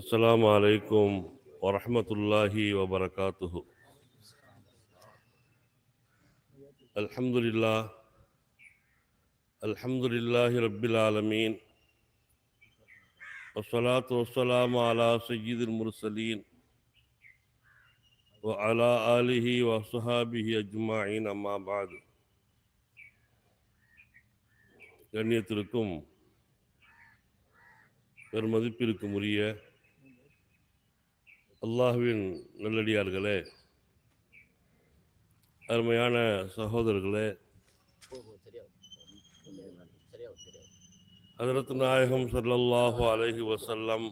السلام عليكم ورحمة الله وبركاته. الحمد لله رب العالمين، والصلاة والسلام على سيد المرسلين وعلى آله وصحابه أجمعين. أما بعد. கண்ணியத்திற்கும் பெருமதிப்பிற்கும் உரிய அல்லாஹ்வின் நல்லடியார்களே, அருமையான சகோதரர்களே, ஹஜ்ரத் நாயகம் ஸல்லல்லாஹு அலைஹி வஸல்லம்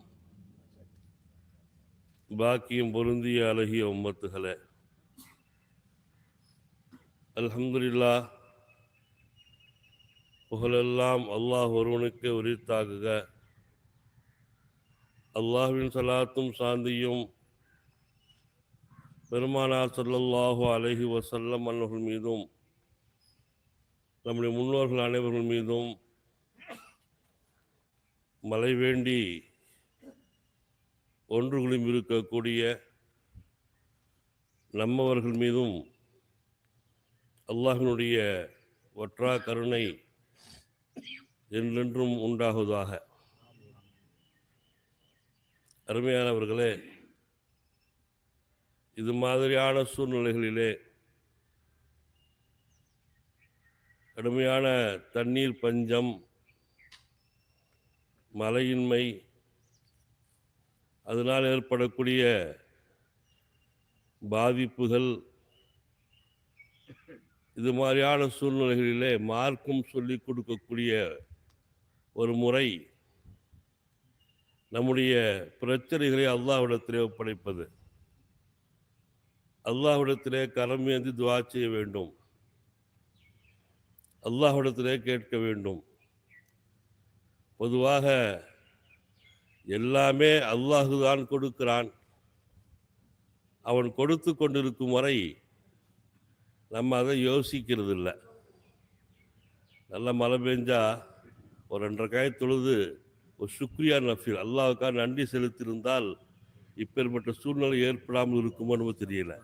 பாக்கியம் பொருந்திய அழகிய உம்மத்துகளே, அல்ஹம்துலில்லாஹ், புகழெல்லாம் அல்லாஹ் ஒருவனுக்கு உரித்தாகுக. அல்லாஹ்வின் ஸலாத்தும் சாந்தியும் பெருமானார் ஸல்லல்லாஹு அலைஹி வஸல்லம் அன்னவர்கள் மீதும் நம்முடைய முன்னோர்கள் அனைவர்கள் மீதும் மழை வேண்டி ஒன்று குழுமி இருக்கக்கூடிய நம்மவர்கள் மீதும் அல்லாஹ்வினுடைய ஒற்றா கருணை என்றென்றும் உண்டாகுவதாக. அருமையானவர்களே, இது மாதிரியான சூழ்நிலைகளிலே கடுமையான தண்ணீர் பஞ்சம், மழையின்மை, அதனால் ஏற்படக்கூடிய பாதிப்புகள், இது மாதிரியான சூழ்நிலைகளிலே மார்க்கம் சொல்லிக் கொடுக்கக்கூடிய ஒரு முறை நம்முடைய பிரச்சனைகளை அல்லாஹ்விடத்திலே ஒப்படைப்பது. அல்லாஹ்விடத்திலே கரம் ஏந்தி துஆ செய்ய வேண்டும், அல்லாஹ்விடத்திலே கேட்க வேண்டும். பொதுவாக எல்லாமே அல்லாஹ் தான் கொடுக்கிறான். அவன் கொடுத்து கொண்டிருக்கும் வரை நம்ம அதை யோசிக்கிறது இல்லை. நல்ல மழை பெஞ்சா ஒரு 2 காய் தொழுது ஒரு சுக்ரியா நஃபீல் அல்லாஹ்வுக்காக நன்றி செலுத்தியிருந்தால் இப்பேற்பட்ட சூழ்நிலை ஏற்படாமல் இருக்குமோ தெரியல.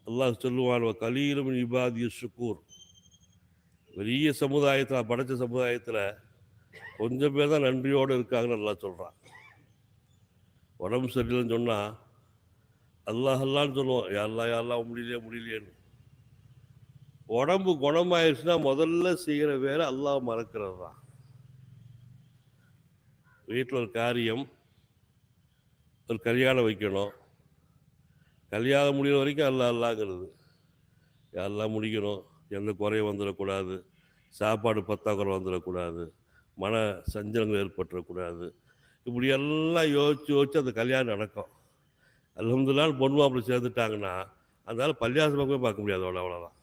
அல்லாஹ் சொல்லுவான், கலீலும் இபாதிய ஷுக்கூர். பெரிய சமுதாயத்தில், படைச்ச சமுதாயத்தில் கொஞ்சம் பேர் தான் நன்றியோடு இருக்காங்கன்னு அல்லாஹ் சொல்கிறான். உடம்பு சரியில்லைன்னு சொன்னால் அல்லாஹ் சொல்லுவோம், யாரெல்லாம் முடியலையேன்னு. உடம்பு குணமாயிருச்சுன்னா முதல்ல செய்கிற வேலை அல்லாஹ் மறக்கிறது தான். வீட்டில் ஒரு காரியம், ஒரு கல்யாணம் வைக்கணும், கல்யாணம் முடிகிற வரைக்கும் அல்லாங்கிறது. யாரெல்லாம் முடிக்கணும், எந்த குறையும் வந்துடக்கூடாது, சாப்பாடு பற்றாக்குறை வந்துடக்கூடாது, மன சஞ்சலங்கள் ஏற்பட்டுறக்கூடாது. இப்படி எல்லாம் யோசித்து அந்த கல்யாணம் நடக்கும். அல்ஹம்துலில்லாஹ் பொண்ணு மாப்பிள்ளை சேர்ந்துட்டாங்கன்னா அதனால பள்ளியாசம் பக்கமே பார்க்க முடியாது. அவ்வளோதான்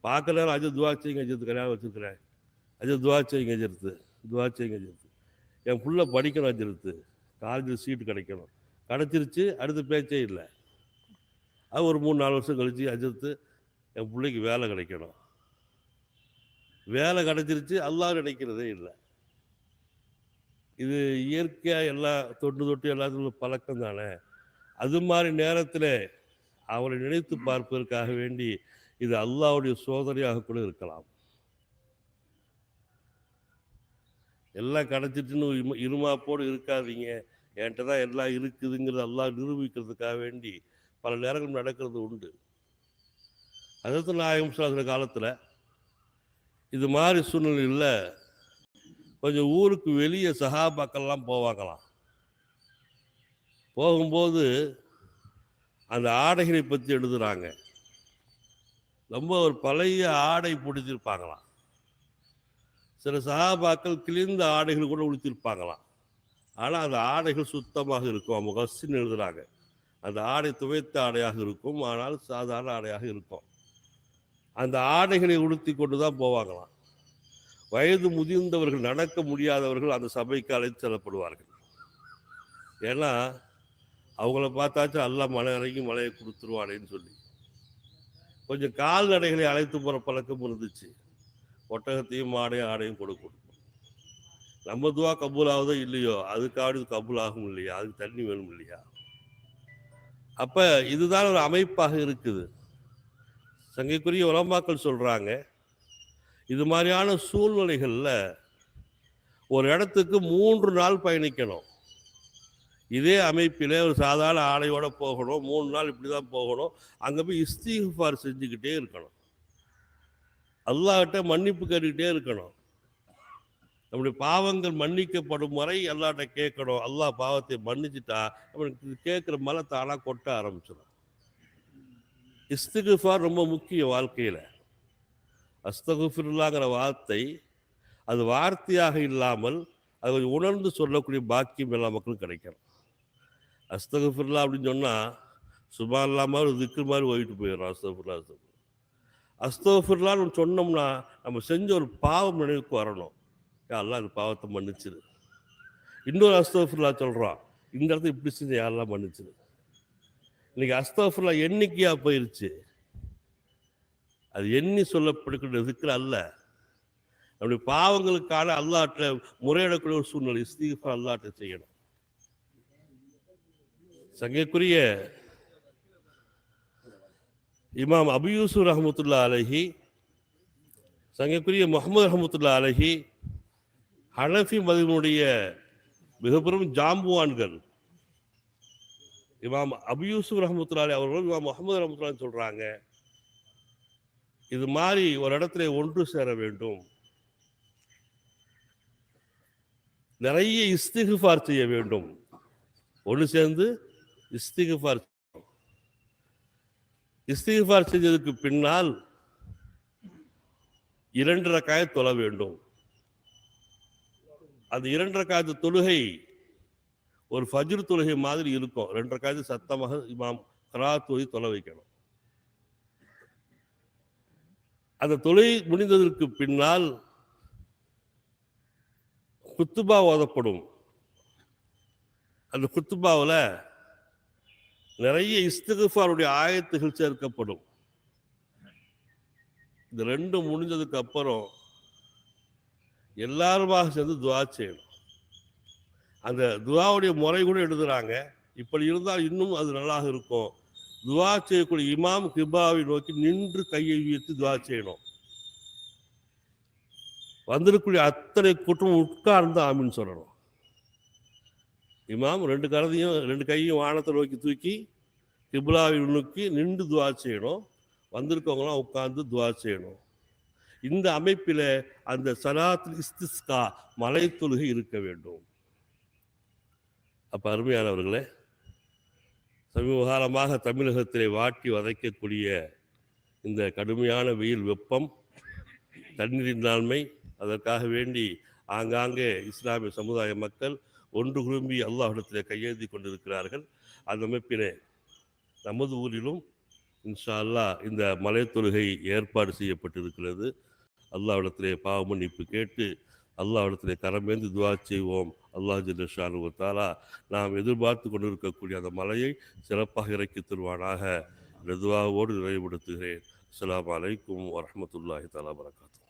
பார்க்கல. அஜய் துவா செய்யுங்க, அஜித்து கல்யாணம் வச்சுருக்கிறேன், அஜய் துவா செய்யுங்க, துவா செய்யுங்க அஜித்து. என் புள்ள படிக்கணும், அஜித்து காலேஜில் சீட்டு கிடைக்கணும். கிடச்சிருச்சு, அடுத்த பேச்சே இல்லை. அது ஒரு 3-4 வருஷம் கழிச்சு, அஜித்து என் பிள்ளைக்கு வேலை கிடைக்கணும். வேலை கிடைச்சிருச்சு, அல்லாஹ் நினைக்கிறதே இல்லை. இது இயற்கையாக எல்லாம் தொட்டு எல்லாத்துக்கும் பழக்கம் தானே. அது மாதிரி நேரத்தில் அவரை நினைத்து பார்ப்பதற்காக வேண்டி இது அல்லாஹ்வுடைய சோதனையாக கூட இருக்கலாம். எல்லாம் கிடச்சிட்டுன்னு இருமாப்போடு இருக்காதீங்க, என்கிட்ட தான் எல்லாம் இருக்குதுங்கிறது அல்லாஹ் நிரூபிக்கிறதுக்காக வேண்டி பல நேரங்கள் நடக்கிறது உண்டு. ஹஜ்ரத் நாயகம் ஸல்லல்லாஹு அலைஹி காலத்தில் இது மாதிரி சூழ்நிலையில் கொஞ்சம் ஊருக்கு வெளியே சஹாபாக்கள்லாம் போவாங்களாம். போகும்போது அந்த ஆடைகளை பற்றி எழுதுகிறாங்க. ரொம்ப ஒரு பழைய ஆடை பிடிச்சிருப்பாங்களாம். சில சஹாபாக்கள் கிழிந்த ஆடைகள் கூட உடுத்திருப்பாங்களாம். ஆனால் அந்த ஆடைகள் சுத்தமாக இருக்கும். முகஸ்ஸின்னு எழுதுகிறாங்க. அந்த ஆடை துவைத்த ஆடையாக இருக்கும், ஆனால் சாதாரண ஆடையாக இருக்கும். அந்த ஆடைகளை உடுத்தி கொண்டு தான் போவாங்களாம். வயது முதிர்ந்தவர்கள், நடக்க முடியாதவர்கள் அந்த சபைக்கு அழைத்து செல்லப்படுவார்கள். ஏன்னா அவங்கள பார்த்தாச்சும் அல்லாஹ் மழை இறங்கி மழையை கொடுத்துருவானேன்னு சொல்லி கொஞ்சம் கால்நடைகளை அழைத்து போகிற பழக்கம் இருந்துச்சு. ஒட்டகத்தையும் ஆடையும் கொடுக்கும். நம்ம துவா கபூல் ஆகுதோ இல்லையோ, அதுக்காவது கபூல் ஆகும் இல்லையா, அதுக்கு தண்ணி வேணும் இல்லையா. அப்ப இதுதான் ஒரு அமைப்பாக இருக்குது. சங்கைக்குரிய உலமாக்கள் சொல்றாங்க, இது மாதிரியான சூழ்நிலைகள்ல ஒரு இடத்துக்கு 3 நாள் பயணிக்கணும். இதே அமைப்பில் ஒரு சாதாரண ஆடையோட போகணும், 3 நாள் இப்படி தான் போகணும். அங்கே போய் இஸ்திக்ஃபார் செஞ்சுக்கிட்டே இருக்கணும், அல்லாஹ்கிட்ட மன்னிப்பு கேட்டுக்கிட்டே இருக்கணும். நம்முடைய பாவங்கள் மன்னிக்கப்படும் வரை அல்லாஹ்கிட்ட கேட்கணும். அல்லாஹ் பாவத்தை மன்னிச்சுட்டா நம்மளுக்கு கேட்குற மலை தானாக கொட்ட ஆரம்பிச்சிடும். இஸ்திக்ஃபார் ரொம்ப முக்கியம் வாழ்க்கையில். அஸ்தகுஃபிருல்லாங்கிற வார்த்தை அது வார்த்தையாக இல்லாமல் அதை உணர்ந்து சொல்லக்கூடிய பாக்கியம் எல்லா மக்களும் கிடைக்கணும். அஸ்தகுஃபிருல்லா அப்படின்னு சொன்னால் சுபான்லா மாதிரி திக்கு மாதிரி ஓயிட்டு போயிடும். அஸ்தகுஃபிருல்லா அஸ்தகுஃபிருல்லான்னு சொன்னோம்னா நம்ம செஞ்ச ஒரு பாவம் நினைவுக்கு வரணும். யாரெல்லாம் அந்த பாவத்தை மன்னிச்சிரு. இன்னொரு அஸ்தகுஃபிருல்லா சொல்கிறோம், இந்த இடத்துல இப்படி செஞ்ச யாரெல்லாம் மன்னிச்சிரு. இன்னைக்கு அஸ்தகுஃபிருல்லா எண்ணிக்கையாக போயிருச்சு. அது எண்ணி சொல்லப்படுகிற திக்ர் அல்ல, நம்முடைய பாவங்களுக்கான அல்லாஹ்ட்ட முறையிடக்கூடிய ஒரு சூழ்நிலை. இஸ்திக்ஃபார் அல்லாஹ்ட்ட செய்யணும். சங்கைக்குரிய இமாம் அபு யூசுப் ரஹ்மத்துல்லாஹி அலைஹி, சங்கைக்குரிய முஹம்மது ரஹ்மத்துல்லாஹி அலைஹி ஹனஃபி மதத்தினுடைய மிகப்பெரும் ஜாம்புவான்கள். இமாம் அபு யூசுப் ரஹ்மத்துல்லாஹி அலைஹி அவர்கள் இமாம் முஹம்மது ரஹ்மத்துல்லாஹி சொல்றாங்க, இது மாதிரி ஒரு இடத்துல ஒன்று சேர வேண்டும், நிறைய இஸ்திக்ஃபார் செய்ய வேண்டும். ஒன்று சேர்ந்து இஸ்திக்ஃபார் செஞ்சதுக்கு பின்னால் 2 ரக்காயத் தொழ வேண்டும். அந்த 2 ரக்காயத்து தொழுகை ஒரு ஃபஜ்ர் தொழுகை மாதிரி இருக்கும். 2 ரக்காயத்து சத்தமாக இமாம் கராத் ஓதி தொழ வைக்கணும். அந்த தொழுகை முடிந்ததற்கு பின்னால் குத்துபா ஓதப்படும். அந்த குத்துபாவில் நிறைய இஸ்திக்ஃபாருடைய ஆயத்துகள் சேர்க்கப்படும். இந்த 2 முடிஞ்சதுக்கு அப்புறம் எல்லாருமாக சேர்ந்து துவா செய்யணும். அந்த துவாவுடைய முறை கூட எழுதுறாங்க. இப்படி இருந்தால் இன்னும் அது நல்லா இருக்கும். துவா செய்யக்கூடிய இமாம் கிபாவை நோக்கி நின்று கையை உயர்த்தி துவா செய்யணும். வந்திருக்கக்கூடிய அத்தனை கூட்டம் உட்கார்ந்து ஆமின்னு சொல்லணும். இமாம் 2 கையும் வானத்தை நோக்கி தூக்கி கிப்லாவை நோக்கி நின்று துவா செய்யணும். வந்திருக்கவங்களாம் உட்கார்ந்து துவா செய்யணும். இந்த அமைப்பில் அந்த சலாத்துல் இஸ்திஸ்கா மலை தொழுகை இருக்க வேண்டும். அப்போ அருமையானவர்களே, சமீப காலமாக தமிழகத்திலே வாட்டி வதைக்கக்கூடிய இந்த கடுமையான வெயில், வெப்பம், தண்ணீரின்மை, அதற்காக வேண்டி ஆங்காங்கே இஸ்லாமிய சமுதாய மக்கள் ஒன்று குழும்பி அல்லாஹ்விடத்திலே கையெழுதி கொண்டிருக்கிறார்கள். அந்த அமைப்பிலே நமது ஊரிலும் இன்ஷா அல்லாஹ் இந்த மலை தொழுகை ஏற்பாடு செய்யப்பட்டிருக்கிறது. அல்லாஹ்விடத்திலே பாவ மன்னிப்பு கேட்டு அல்லாஹ்விடத்திலே கரமேந்து துவா செய்வோம். அல்லாஹ் ஜல்ல ஷானுஹு தஆலா நாம் எதிர்பார்த்து கொண்டிருக்கக்கூடிய அந்த மலையை சிறப்பாக இறக்கி தருவானாக. இந்த துவாவோடு நிறைவுபடுத்துகிறேன். அஸ்ஸலாமு அலைக்கும் வரஹ்மத்துல்லாஹி தஆலா வபரகாத்துஹு.